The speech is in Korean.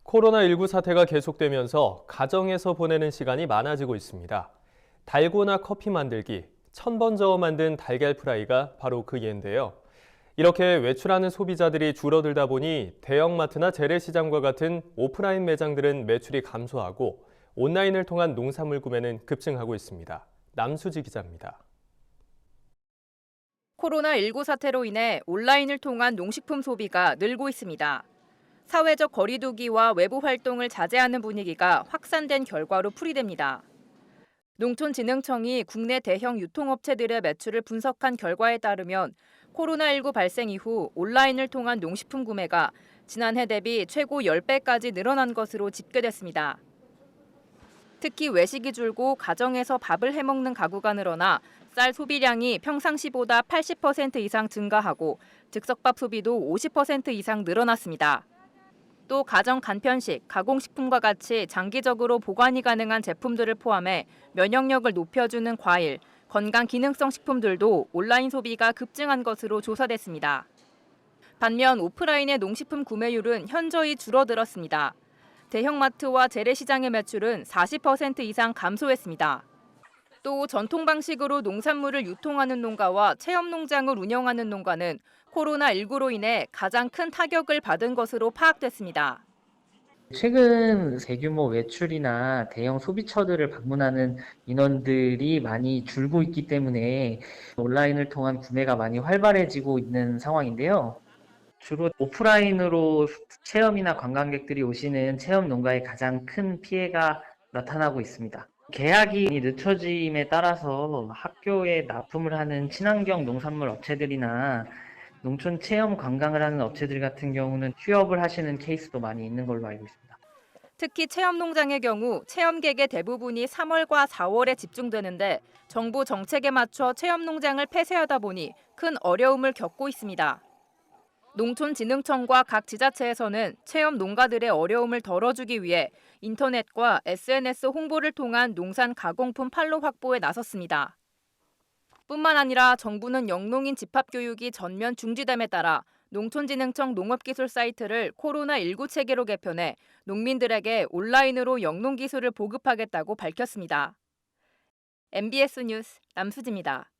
코로나19 사태가 계속되면서 가정에서 보내는 시간이 많아지고 있습니다. 달고나 커피 만들기, 1000번 저어 만든 달걀 프라이가 바로 그 예인데요. 이렇게 외출하는 소비자들이 줄어들다 보니 대형마트나 재래시장과 같은 오프라인 매장들은 매출이 감소하고 온라인을 통한 농산물 구매는 급증하고 있습니다. 남수지 기자입니다. 코로나19 사태로 인해 온라인을 통한 농식품 소비가 늘고 있습니다. 사회적 거리두기와 외부 활동을 자제하는 분위기가 확산된 결과로 풀이됩니다. 농촌진흥청이 국내 대형 유통업체들의 매출을 분석한 결과에 따르면 코로나19 발생 이후 온라인을 통한 농식품 구매가 지난해 대비 최고 10배까지 늘어난 것으로 집계됐습니다. 특히 외식이 줄고 가정에서 밥을 해먹는 가구가 늘어나 쌀 소비량이 평상시보다 80% 이상 증가하고 즉석밥 소비도 50% 이상 늘어났습니다. 또 가정 간편식, 가공식품과 같이 장기적으로 보관이 가능한 제품들을 포함해 면역력을 높여주는 과일, 건강 기능성 식품들도 온라인 소비가 급증한 것으로 조사됐습니다. 반면 오프라인의 농식품 구매율은 현저히 줄어들었습니다. 대형마트와 재래시장의 매출은 40% 이상 감소했습니다. 또 전통 방식으로 농산물을 유통하는 농가와 체험농장을 운영하는 농가는 코로나19로 인해 가장 큰 타격을 받은 것으로 파악됐습니다. 최근 대규모 외출이나 대형 소비처들을 방문하는 인원들이 많이 줄고 있기 때문에 온라인을 통한 구매가 많이 활발해지고 있는 상황인데요. 주로 오프라인으로 체험이나 관광객들이 오시는 체험 농가에 가장 큰 피해가 나타나고 있습니다. 계약이 늦춰짐에 따라서 학교에 납품을 하는 친환경 농산물 업체들이나 농촌 체험 관광을 하는 업체들 같은 경우는 휴업을 하시는 케이스도 많이 있는 걸로 알고 있습니다. 특히 체험농장의 경우 체험객의 대부분이 3월과 4월에 집중되는데 정부 정책에 맞춰 체험농장을 폐쇄하다 보니 큰 어려움을 겪고 있습니다. 농촌진흥청과 각 지자체에서는 체험 농가들의 어려움을 덜어주기 위해 인터넷과 SNS 홍보를 통한 농산 가공품 판로 확보에 나섰습니다. 뿐만 아니라 정부는 영농인 집합교육이 전면 중지됨에 따라 농촌진흥청 농업기술 사이트를 코로나19 체계로 개편해 농민들에게 온라인으로 영농기술을 보급하겠다고 밝혔습니다. MBS 뉴스 남수지입니다.